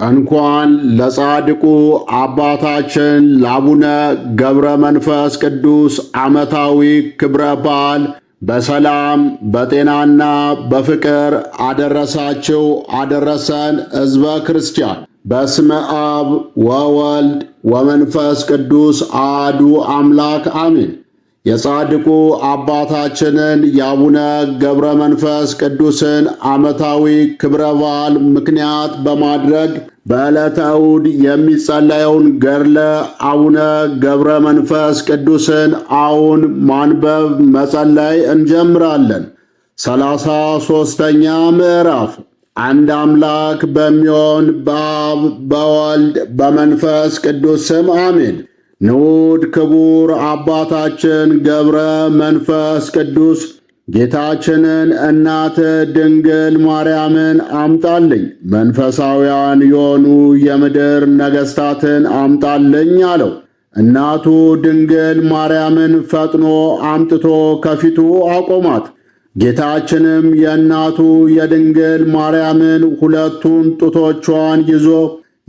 እንኳን ለጻድቁ አባታችን ለአቡነ ገብረ መንፈስ ቅዱስ ዓመታዊ ክብረ በዓል በሰላም በጤናና በፍቅር አደረሳችሁ አደረሰን። ሕዝበ ክርስቲያን በስመ አብ ወወልድ ወመንፈስ ቅዱስ አሐዱ አምላክ አሜን። የጻድቁ አባታችንን የአቡነ ገብረ መንፈስ ቅዱስን ዓመታዊ ክብረ በዓል ምክንያት በማድረግ በዕለተ እሑድ የሚጸለየውን ገድለ አቡነ ገብረ መንፈስ ቅዱስን አሁን ማንበብ መጸለይ እንጀምራለን። 33ኛ ምዕራፍ። አንድ አምላክ በሚሆን በአብ በወልድ በመንፈስ ቅዱስ ስም አሜን። ንዑድ ክቡር አባታችን ገብረ መንፈስ ቅዱስ ጌታችንን እናት ድንግል ማርያምን አምጣልኝ፣ መንፈሳውያን የሆኑ የምድር ነገሥታትን አምጣልኝ አለው። እናቱ ድንግል ማርያምን ፈጥኖ አምጥቶ ከፊቱ አቆማት። ጌታችንም የእናቱ የድንግል ማርያምን ሁለቱን ጡቶቿን ይዞ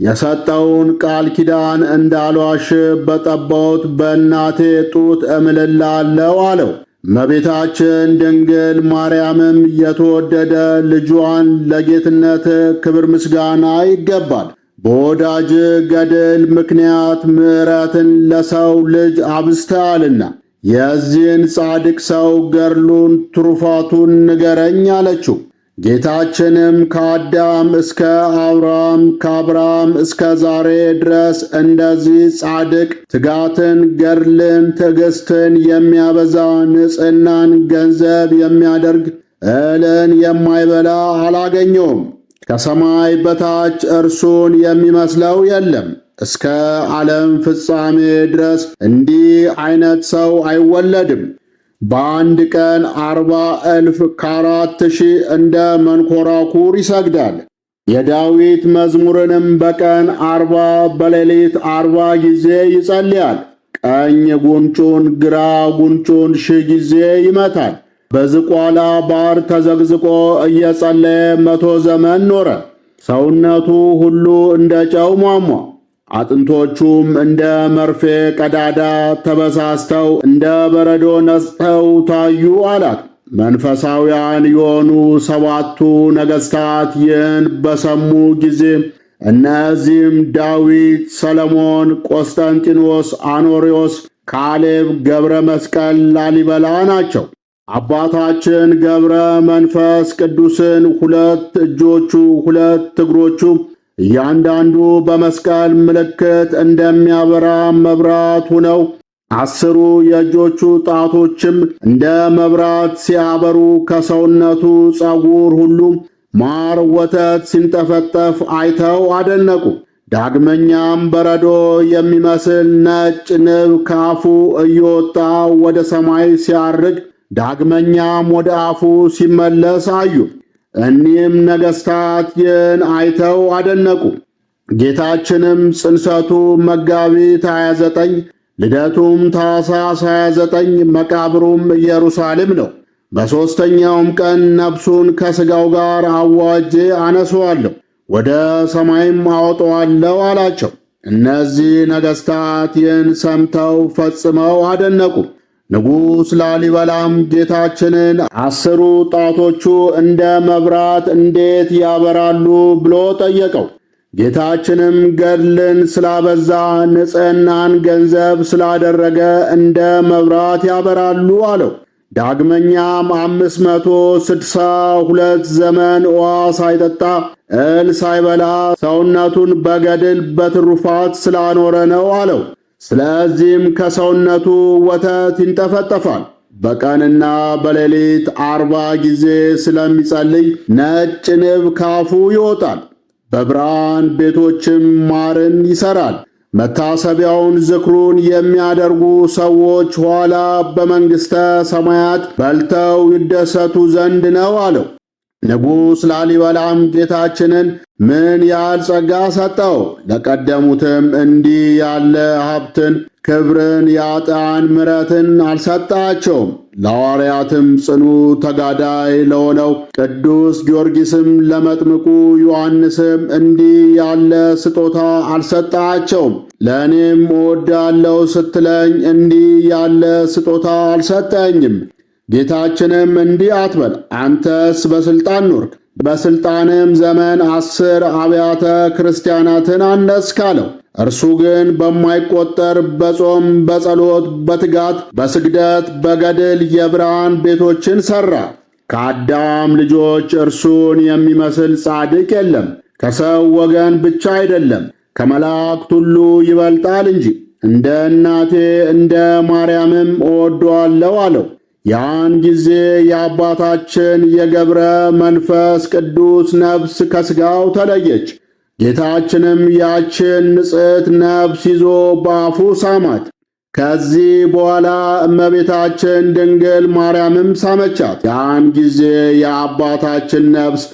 የሰጠውን ቃል ኪዳን እንዳልዋሽ በጠባሁት በእናቴ ጡት እምልላለሁ አለው። እመቤታችን ድንግል ማርያምም የተወደደ ልጇን ለጌትነት ክብር ምስጋና ይገባል፣ በወዳጅ ገድል ምክንያት ምሕረትን ለሰው ልጅ አብዝተሃልና የዚህን ጻድቅ ሰው ገድሉን ትሩፋቱን ንገረኝ አለችው። ጌታችንም ከአዳም እስከ አብርሃም ከአብርሃም እስከ ዛሬ ድረስ እንደዚህ ጻድቅ ትጋትን፣ ገድልን፣ ትዕግስትን የሚያበዛ ንጽሕናን ገንዘብ የሚያደርግ እህልን የማይበላ አላገኘውም። ከሰማይ በታች እርሱን የሚመስለው የለም። እስከ ዓለም ፍጻሜ ድረስ እንዲህ አይነት ሰው አይወለድም። በአንድ ቀን 40,000 ከ4,000 እንደ መንኰራኩር ይሰግዳል። የዳዊት መዝሙርንም በቀን 40 በሌሊት 40 ጊዜ ይጸልያል። ቀኝ ጉንጩን ግራ ጉንጩን 1000 ጊዜ ይመታል። በዝቋላ ባሕር ተዘግዝቆ እየጸለየ 100 ዘመን ኖረ። ሰውነቱ ሁሉ እንደ ጨው ሟሟ፣ አጥንቶቹም እንደ መርፌ ቀዳዳ ተበሳስተው እንደ በረዶ ነጽተው ታዩ አላት። መንፈሳውያን የሆኑ 7ቱ ነገሥታት ይህን በሰሙ ጊዜ እነዚህም ዳዊት፣ ሰለሞን፣ ቆስጠንጢኖስ፣ አኖርዮስ፣ ካሌብ፣ ገብረ መስቀል፣ ላሊበላ ናቸው። አባታችን ገብረ መንፈስ ቅዱስን 2 እጆቹ 2 እግሮቹ እያንዳንዱ በመስቀል ምልክት እንደሚያበራ መብራት ሆነው 10 የእጆቹ ጣቶችም እንደ መብራት ሲያበሩ ከሰውነቱ ፀጉር ሁሉ ማር ወተት ሲንጠፈጠፍ አይተው አደነቁ። ዳግመኛም በረዶ የሚመስል ነጭ ንብ ከአፉ እየወጣ ወደ ሰማይ ሲያርግ ዳግመኛም ወደ አፉ ሲመለስ አዩ። እኒህም ነገሥታት ይህን አይተው አደነቁ። ጌታችንም ጽንሰቱ መጋቢት 29፣ ልደቱም ታኅሳስ 29፣ መቃብሩም ኢየሩሳሌም ነው። በሦስተኛውም ቀን ነፍሱን ከሥጋው ጋር አዋጄ አነሣዋለሁ፣ ወደ ሰማይም አወጣዋለሁ አላቸው። እነዚህ ነገሥታት ይህን ሰምተው ፈጽመው አደነቁ። ንጉሥ ላሊበላም ጌታችንን 10 ጣቶቹ እንደ መብራት እንዴት ያበራሉ ብሎ ጠየቀው። ጌታችንም ገድልን ስላበዛ ንጽሕናን ገንዘብ ስላደረገ እንደ መብራት ያበራሉ አለው። ዳግመኛም 562 ዘመን ውሃ ሳይጠጣ እህል ሳይበላ ሰውነቱን በገድል በትሩፋት ስላኖረ ነው አለው። ስለዚህም ከሰውነቱ ወተት ይንጠፈጠፋል። በቀንና በሌሊት 40 ጊዜ ስለሚጸልይ ነጭ ንብ ካፉ ይወጣል። በብርሃን ቤቶችም ማርን ይሰራል። መታሰቢያውን ዝክሩን የሚያደርጉ ሰዎች ኋላ በመንግሥተ ሰማያት በልተው ይደሰቱ ዘንድ ነው አለው። ንጉሥ ላሊበላም ጌታችንን ምን ያህል ጸጋ ሰጠው! ለቀደሙትም እንዲህ ያለ ሀብትን፣ ክብርን፣ የኃጥአን ምሕረትን አልሰጣቸውም። ለሐዋርያትም ጽኑ ተጋዳይ ለሆነው ቅዱስ ጊዮርጊስም ለመጥምቁ ዮሐንስም እንዲህ ያለ ስጦታ አልሰጣቸውም። ለእኔም እወዳለሁ ስትለኝ እንዲህ ያለ ስጦታ አልሰጠኝም። ጌታችንም እንዲህ አትበል፣ አንተስ በሥልጣን ኖርክ፣ በሥልጣንም ዘመን 10 አብያተ ክርስቲያናትን አነጽክ አለው። እርሱ ግን በማይቆጠር በጾም በጸሎት በትጋት በስግደት በገድል የብርሃን ቤቶችን ሠራ። ከአዳም ልጆች እርሱን የሚመስል ጻድቅ የለም። ከሰው ወገን ብቻ አይደለም፣ ከመላእክት ሁሉ ይበልጣል እንጂ። እንደ እናቴ እንደ ማርያምም እወደዋለሁ አለው። ያን ጊዜ የአባታችን የገብረ መንፈስ ቅዱስ ነፍስ ከሥጋው ተለየች። ጌታችንም ያችን ንጽሕት ነፍስ ይዞ በአፉ ሳማት። ከዚህ በኋላ እመቤታችን ድንግል ማርያምም ሳመቻት። ያን ጊዜ የአባታችን ነፍስ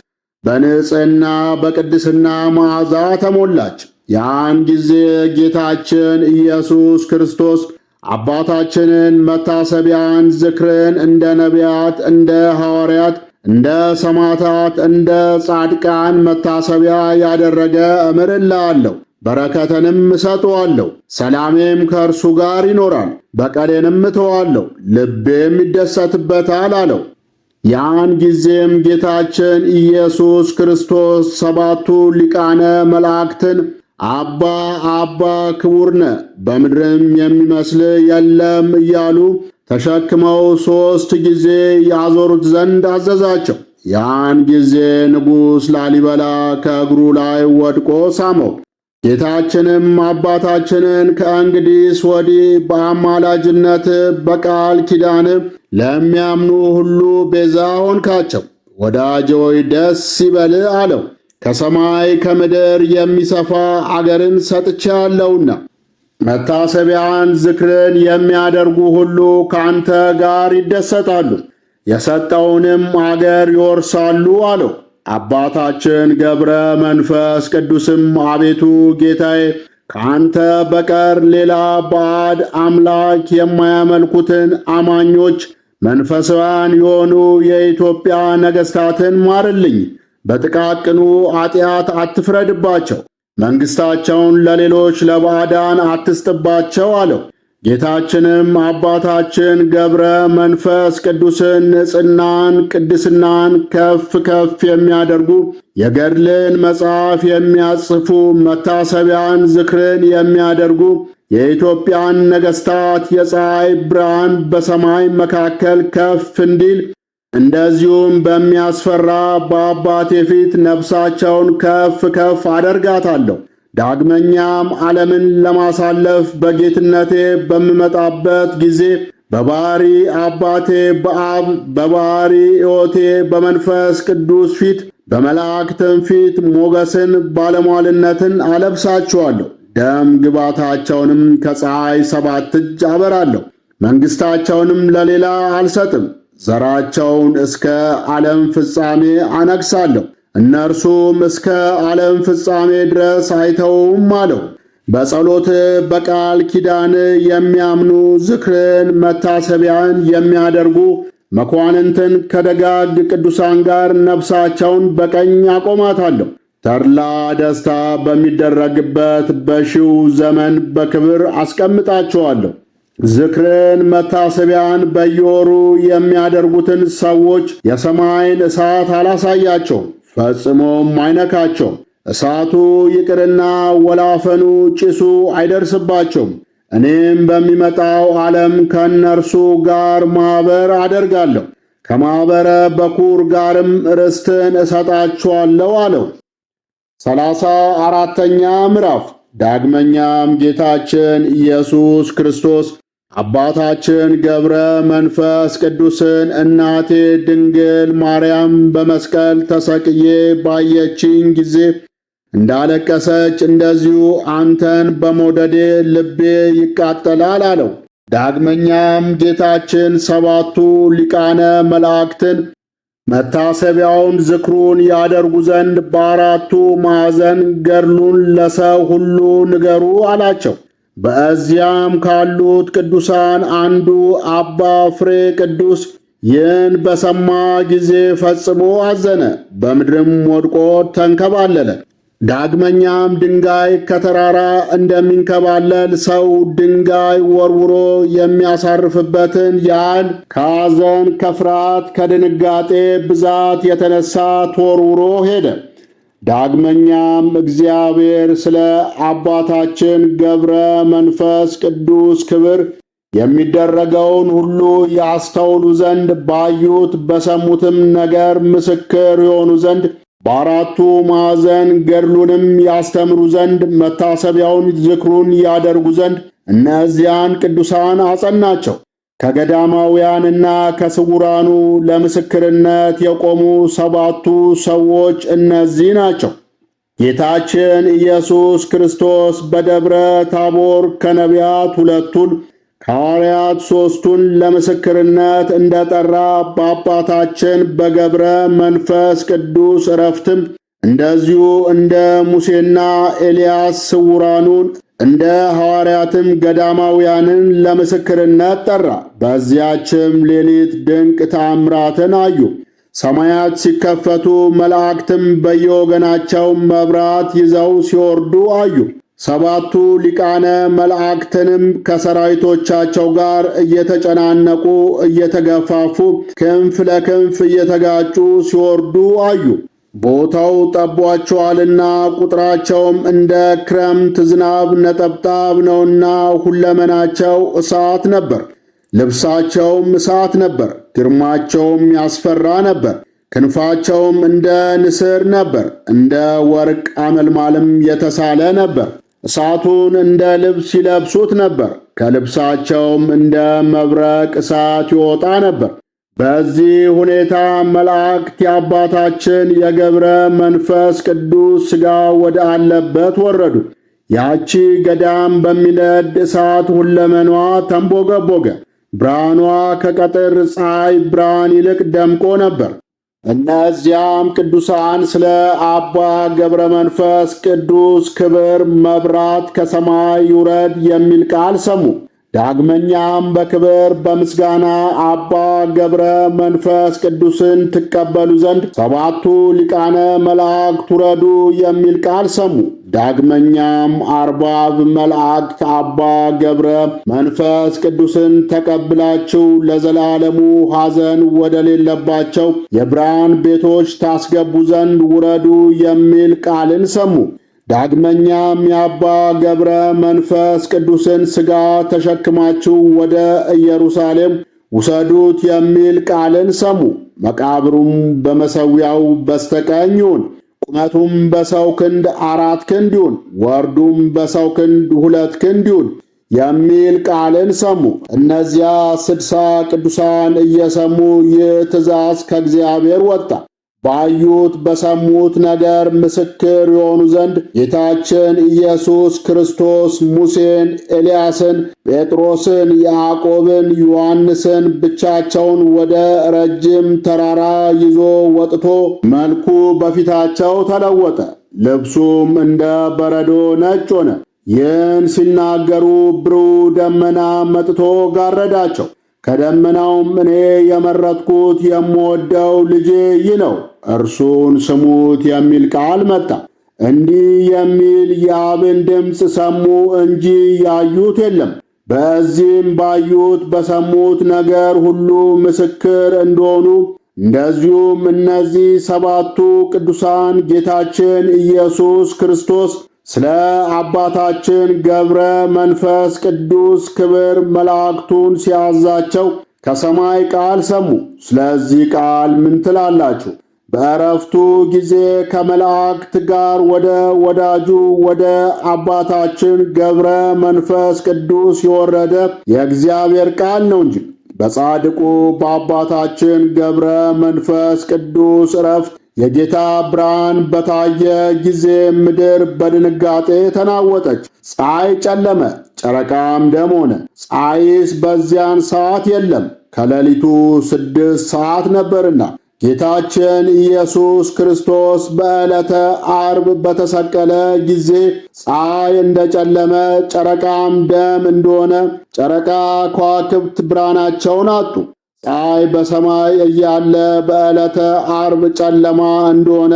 በንጽሕና በቅድስና መዓዛ ተሞላች። ያን ጊዜ ጌታችን ኢየሱስ ክርስቶስ አባታችንን መታሰቢያን ዝክርን እንደ ነቢያት፣ እንደ ሐዋርያት፣ እንደ ሰማዕታት፣ እንደ ጻድቃን መታሰቢያ ያደረገ እምርልሃለሁ፣ በረከትንም እሰጠዋለሁ። ሰላሜም ከእርሱ ጋር ይኖራል፣ በቀሌንም እተዋለሁ፣ ልቤም ይደሰትበታል አለው። ያን ጊዜም ጌታችን ኢየሱስ ክርስቶስ 7ቱ ሊቃነ መላእክትን አባ አባ ክቡርነ በምድርም የሚመስል የለም እያሉ ተሸክመው 3 ጊዜ ያዞሩት ዘንድ አዘዛቸው። ያን ጊዜ ንጉሥ ላሊበላ ከእግሩ ላይ ወድቆ ሳመው። ጌታችንም አባታችንን ከእንግዲስ ወዲህ በአማላጅነት በቃል ኪዳን ለሚያምኑ ሁሉ ቤዛ ሆንካቸው፣ ወዳጄ ሆይ ደስ ይበልህ አለው። ከሰማይ ከምድር የሚሰፋ አገርን ሰጥቼአለሁና መታሰቢያን ዝክርን የሚያደርጉ ሁሉ ካንተ ጋር ይደሰታሉ፣ የሰጠውንም አገር ይወርሳሉ አለው። አባታችን ገብረ መንፈስ ቅዱስም አቤቱ ጌታዬ፣ ካንተ በቀር ሌላ ባዕድ አምላክ የማያመልኩትን አማኞች መንፈሳውያን የሆኑ የኢትዮጵያ ነገሥታትን ማርልኝ፣ በጥቃቅኑ ኃጢአት አትፍረድባቸው፣ መንግሥታቸውን ለሌሎች ለባዕዳን አትስጥባቸው አለው። ጌታችንም አባታችን ገብረ መንፈስ ቅዱስን ንጽሕናን፣ ቅድስናን ከፍ ከፍ የሚያደርጉ የገድልን መጽሐፍ የሚያጽፉ መታሰቢያን ዝክርን የሚያደርጉ የኢትዮጵያን ነገሥታት የፀሐይ ብርሃን በሰማይ መካከል ከፍ እንዲል እንደዚሁም በሚያስፈራ በአባቴ ፊት ነፍሳቸውን ከፍ ከፍ አደርጋታለሁ። ዳግመኛም ዓለምን ለማሳለፍ በጌትነቴ በምመጣበት ጊዜ በባሕሪ አባቴ በአብ በባሕሪ ሕይወቴ በመንፈስ ቅዱስ ፊት በመላእክትም ፊት ሞገስን ባለሟልነትን አለብሳቸዋለሁ። ደም ግባታቸውንም ከፀሐይ 7 እጅ አበራለሁ። መንግሥታቸውንም ለሌላ አልሰጥም። ዘራቸውን እስከ ዓለም ፍጻሜ አነግሣለሁ። እነርሱም እስከ ዓለም ፍጻሜ ድረስ አይተውም አለው። በጸሎት በቃል ኪዳን የሚያምኑ ዝክርን መታሰቢያን የሚያደርጉ መኳንንትን ከደጋግ ቅዱሳን ጋር ነፍሳቸውን በቀኝ አቆማታለሁ። ተድላ ደስታ በሚደረግበት በሺው ዘመን በክብር አስቀምጣቸዋለሁ። ዝክርን መታሰቢያን በየወሩ የሚያደርጉትን ሰዎች የሰማይን እሳት አላሳያቸውም፣ ፈጽሞም አይነካቸውም። እሳቱ ይቅርና ወላፈኑ ጭሱ አይደርስባቸውም። እኔም በሚመጣው ዓለም ከእነርሱ ጋር ማኅበር አደርጋለሁ፣ ከማኅበረ በኩር ጋርም ርስትን እሰጣቸዋለሁ አለው። 34ኛ ምዕራፍ። ዳግመኛም ጌታችን ኢየሱስ ክርስቶስ አባታችን ገብረ መንፈስ ቅዱስን እናቴ ድንግል ማርያም በመስቀል ተሰቅዬ ባየችኝ ጊዜ እንዳለቀሰች እንደዚሁ አንተን በመውደዴ ልቤ ይቃጠላል አለው። ዳግመኛም ጌታችን 7ቱ ሊቃነ መላእክትን መታሰቢያውን ዝክሩን ያደርጉ ዘንድ በ4ቱ ማዕዘን ገድሉን ለሰው ሁሉ ንገሩ አላቸው። በዚያም ካሉት ቅዱሳን አንዱ አባ ፍሬ ቅዱስ ይህን በሰማ ጊዜ ፈጽሞ አዘነ፣ በምድርም ወድቆ ተንከባለለ። ዳግመኛም ድንጋይ ከተራራ እንደሚንከባለል ሰው ድንጋይ ወርውሮ የሚያሳርፍበትን ያህል ከሐዘን፣ ከፍርሃት፣ ከድንጋጤ ብዛት የተነሳ ተወርውሮ ሄደ። ዳግመኛም እግዚአብሔር ስለ አባታችን ገብረ መንፈስ ቅዱስ ክብር የሚደረገውን ሁሉ ያስተውሉ ዘንድ ባዩት በሰሙትም ነገር ምስክር የሆኑ ዘንድ በአራቱ ማዕዘን ገድሉንም ያስተምሩ ዘንድ መታሰቢያውን ዝክሩን ያደርጉ ዘንድ እነዚያን ቅዱሳን አጸናቸው። ከገዳማውያንና ከስውራኑ ለምስክርነት የቆሙ 7ቱ ሰዎች እነዚህ ናቸው። ጌታችን ኢየሱስ ክርስቶስ በደብረ ታቦር ከነቢያት 2ቱን ከሐዋርያት 3ቱን ለምስክርነት እንደጠራ በአባታችን በገብረ መንፈስ ቅዱስ ዕረፍትም እንደዚሁ እንደ ሙሴና ኤልያስ ስውራኑን እንደ ሐዋርያትም ገዳማውያንን ለምስክርነት ጠራ። በዚያችም ሌሊት ድንቅ ተአምራትን አዩ። ሰማያት ሲከፈቱ መላእክትም በየወገናቸው መብራት ይዘው ሲወርዱ አዩ። 7ቱ ሊቃነ መላእክትንም ከሰራዊቶቻቸው ጋር እየተጨናነቁ እየተገፋፉ ክንፍ ለክንፍ እየተጋጩ ሲወርዱ አዩ። ቦታው ጠቧቸዋልና ቁጥራቸውም እንደ ክረምት ዝናብ ነጠብጣብ ነውና ሁለመናቸው እሳት ነበር። ልብሳቸውም እሳት ነበር። ግርማቸውም ያስፈራ ነበር። ክንፋቸውም እንደ ንስር ነበር። እንደ ወርቅ አመልማልም የተሳለ ነበር። እሳቱን እንደ ልብስ ይለብሱት ነበር። ከልብሳቸውም እንደ መብረቅ እሳት ይወጣ ነበር። በዚህ ሁኔታ መላእክት የአባታችን የገብረ መንፈስ ቅዱስ ሥጋ ወደ አለበት ወረዱ። ያቺ ገዳም በሚነድ እሳት ሁለመኗ ተንቦገቦገ። ብርሃኗ ከቀትር ፀሐይ ብርሃን ይልቅ ደምቆ ነበር። እነዚያም ቅዱሳን ስለ አባ ገብረ መንፈስ ቅዱስ ክብር መብራት ከሰማይ ይውረድ የሚል ቃል ሰሙ። ዳግመኛም በክብር በምስጋና አባ ገብረ መንፈስ ቅዱስን ትቀበሉ ዘንድ 7ቱ ሊቃነ መላእክት ውረዱ የሚል ቃል ሰሙ። ዳግመኛም አርባብ መላእክት አባ ገብረ መንፈስ ቅዱስን ተቀብላችሁ ለዘላለሙ ሐዘን ወደሌለባቸው የብርሃን ቤቶች ታስገቡ ዘንድ ውረዱ የሚል ቃልን ሰሙ። ዳግመኛም የአባ ገብረ መንፈስ ቅዱስን ሥጋ ተሸክማችሁ ወደ ኢየሩሳሌም ውሰዱት የሚል ቃልን ሰሙ። መቃብሩም በመሠዊያው በስተቀኝ ይሁን፣ ቁመቱም በሰው ክንድ 4 ክንድ ይሁን፣ ወርዱም በሰው ክንድ 2 ክንድ ይሁን የሚል ቃልን ሰሙ። እነዚያ 60 ቅዱሳን እየሰሙ ይህ ትእዛዝ ከእግዚአብሔር ወጣ። ባዩት በሰሙት ነገር ምስክር የሆኑ ዘንድ ጌታችን ኢየሱስ ክርስቶስ ሙሴን፣ ኤልያስን፣ ጴጥሮስን፣ ያዕቆብን፣ ዮሐንስን ብቻቸውን ወደ ረጅም ተራራ ይዞ ወጥቶ መልኩ በፊታቸው ተለወጠ፣ ልብሱም እንደ በረዶ ነጭ ሆነ። ይህን ሲናገሩ ብሩህ ደመና መጥቶ ጋረዳቸው። ከደመናውም እኔ የመረጥኩት የምወደው ልጄ ይህ ነው፣ እርሱን ስሙት የሚል ቃል መጣ። እንዲህ የሚል የአብን ድምፅ ሰሙ እንጂ ያዩት የለም። በዚህም ባዩት በሰሙት ነገር ሁሉ ምስክር እንደሆኑ እንደዚሁም እነዚህ 7ቱ ቅዱሳን ጌታችን ኢየሱስ ክርስቶስ ስለ አባታችን ገብረ መንፈስ ቅዱስ ክብር መላእክቱን ሲያዛቸው ከሰማይ ቃል ሰሙ። ስለዚህ ቃል ምን ትላላችሁ? በዕረፍቱ ጊዜ ከመላእክት ጋር ወደ ወዳጁ ወደ አባታችን ገብረ መንፈስ ቅዱስ የወረደ የእግዚአብሔር ቃል ነው እንጂ በጻድቁ በአባታችን ገብረ መንፈስ ቅዱስ ዕረፍት የጌታ ብርሃን በታየ ጊዜ ምድር በድንጋጤ ተናወጠች። ፀሐይ ጨለመ፣ ጨረቃም ደም ሆነ። ፀሐይስ በዚያን ሰዓት የለም፣ ከሌሊቱ 6 ሰዓት ነበርና። ጌታችን ኢየሱስ ክርስቶስ በዕለተ ዓርብ በተሰቀለ ጊዜ ፀሐይ እንደጨለመ ጨረቃም ደም እንደሆነ ጨረቃ ከዋክብት ብርሃናቸውን አጡ። ፀሐይ በሰማይ እያለ በዕለተ ዓርብ ጨለማ እንደሆነ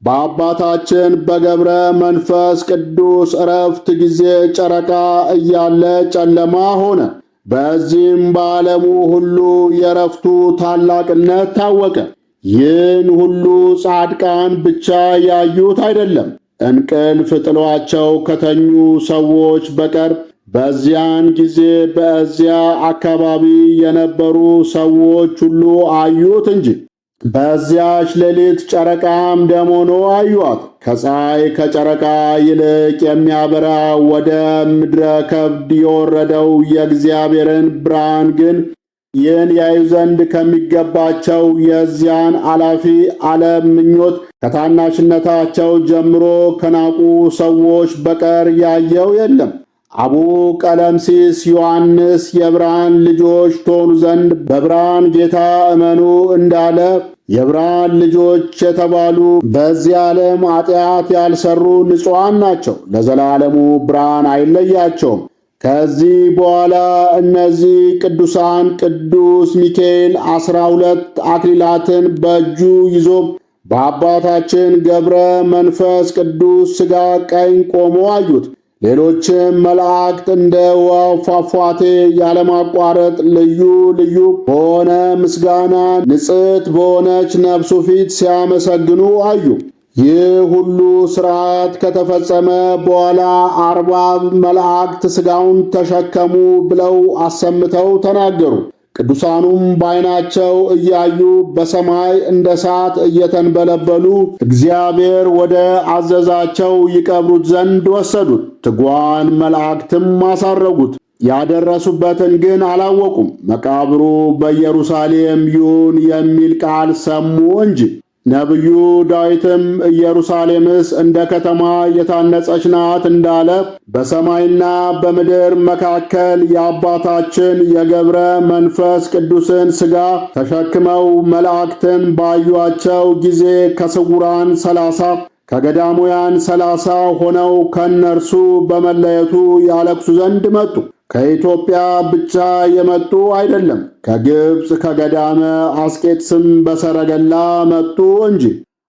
በአባታችን በገብረ መንፈስ ቅዱስ ዕረፍት ጊዜ ጨረቃ እያለ ጨለማ ሆነ። በዚህም በዓለሙ ሁሉ የዕረፍቱ ታላቅነት ታወቀ። ይህን ሁሉ ጻድቃን ብቻ ያዩት አይደለም፣ እንቅልፍ ጥሏቸው ከተኙ ሰዎች በቀር በዚያን ጊዜ በዚያ አካባቢ የነበሩ ሰዎች ሁሉ አዩት እንጂ። በዚያች ሌሊት ጨረቃም ደም ሆኖ አዩአት። ከፀሐይ ከጨረቃ ይልቅ የሚያበራ ወደ ምድረ ከብድ የወረደው የእግዚአብሔርን ብርሃን ግን ይህን ያዩ ዘንድ ከሚገባቸው የዚያን አላፊ ዓለም ምኞት ከታናሽነታቸው ጀምሮ ከናቁ ሰዎች በቀር ያየው የለም። አቡ ቀለምሲስ ዮሐንስ የብርሃን ልጆች ትሆኑ ዘንድ በብርሃን ጌታ እመኑ እንዳለ የብርሃን ልጆች የተባሉ በዚህ ዓለም ኃጢአት ያልሰሩ ንጹሐን ናቸው፣ ለዘላለሙ ብርሃን አይለያቸውም። ከዚህ በኋላ እነዚህ ቅዱሳን ቅዱስ ሚካኤል 12 አክሊላትን በእጁ ይዞ በአባታችን ገብረ መንፈስ ቅዱስ ሥጋ ቀኝ ቆሞ አዩት። ሌሎችም መላእክት እንደ ውሃው ፏፏቴ ያለማቋረጥ ልዩ ልዩ በሆነ ምስጋና ንጽሕት በሆነች ነፍሱ ፊት ሲያመሰግኑ አዩ። ይህ ሁሉ ሥርዓት ከተፈጸመ በኋላ 40 መላእክት ሥጋውን ተሸከሙ ብለው አሰምተው ተናገሩ። ቅዱሳኑም በዓይናቸው እያዩ በሰማይ እንደ እሳት እየተንበለበሉ እግዚአብሔር ወደ አዘዛቸው ይቀብሩት ዘንድ ወሰዱት። ትጓን መላእክትም አሳረጉት። ያደረሱበትን ግን አላወቁም። መቃብሩ በኢየሩሳሌም ይሁን የሚል ቃል ሰሙ እንጂ። ነቢዩ ዳዊትም ኢየሩሳሌምስ እንደ ከተማ የታነጸች ናት እንዳለ በሰማይና በምድር መካከል የአባታችን የገብረ መንፈስ ቅዱስን ሥጋ ተሸክመው መላእክትን ባዩአቸው ጊዜ ከስውራን 30 ከገዳሙያን 30 ሆነው ከእነርሱ በመለየቱ ያለቅሱ ዘንድ መጡ። ከኢትዮጵያ ብቻ የመጡ አይደለም፣ ከግብፅ ከገዳመ አስቄጥስም በሰረገላ መጡ እንጂ።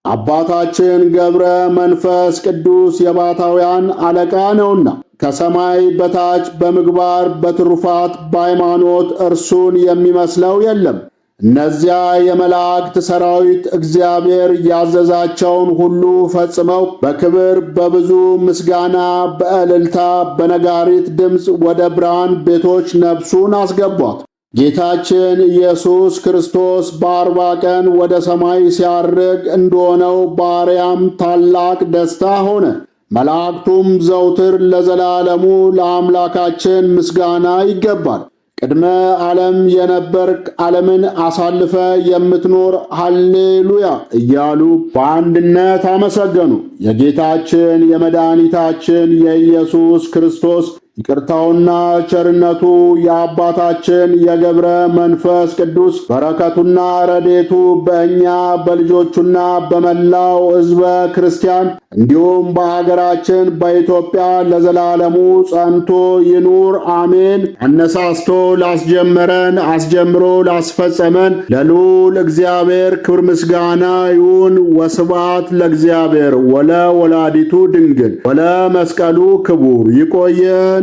አባታችን ገብረ መንፈስ ቅዱስ የባሕታውያን አለቃ ነውና ከሰማይ በታች በምግባር በትሩፋት በሃይማኖት እርሱን የሚመስለው የለም። እነዚያ የመላእክት ሰራዊት እግዚአብሔር ያዘዛቸውን ሁሉ ፈጽመው በክብር በብዙ ምስጋና በእልልታ በነጋሪት ድምፅ ወደ ብርሃን ቤቶች ነፍሱን አስገቧት። ጌታችን ኢየሱስ ክርስቶስ በ40 ቀን ወደ ሰማይ ሲያርግ እንደሆነው በአርያም ታላቅ ደስታ ሆነ። መላእክቱም ዘውትር ለዘላለሙ ለአምላካችን ምስጋና ይገባል። ቅድመ ዓለም የነበርክ ዓለምን አሳልፈ የምትኖር ሃሌሉያ እያሉ በአንድነት አመሰገኑ። የጌታችን የመድኃኒታችን የኢየሱስ ክርስቶስ ይቅርታውና ቸርነቱ የአባታችን የገብረ መንፈስ ቅዱስ በረከቱና ረድኤቱ በእኛ በልጆቹና በመላው ሕዝበ ክርስቲያን እንዲሁም በአገራችን በኢትዮጵያ ለዘላለሙ ጸንቶ ይኑር አሜን። አነሳስቶ ላስጀመረን አስጀምሮ ላስፈጸመን ለልዑል እግዚአብሔር ክብር ምስጋና ይሁን። ወስብሐት ለእግዚአብሔር ወለ ወላዲቱ ድንግል ወለ መስቀሉ ክቡር። ይቆየን።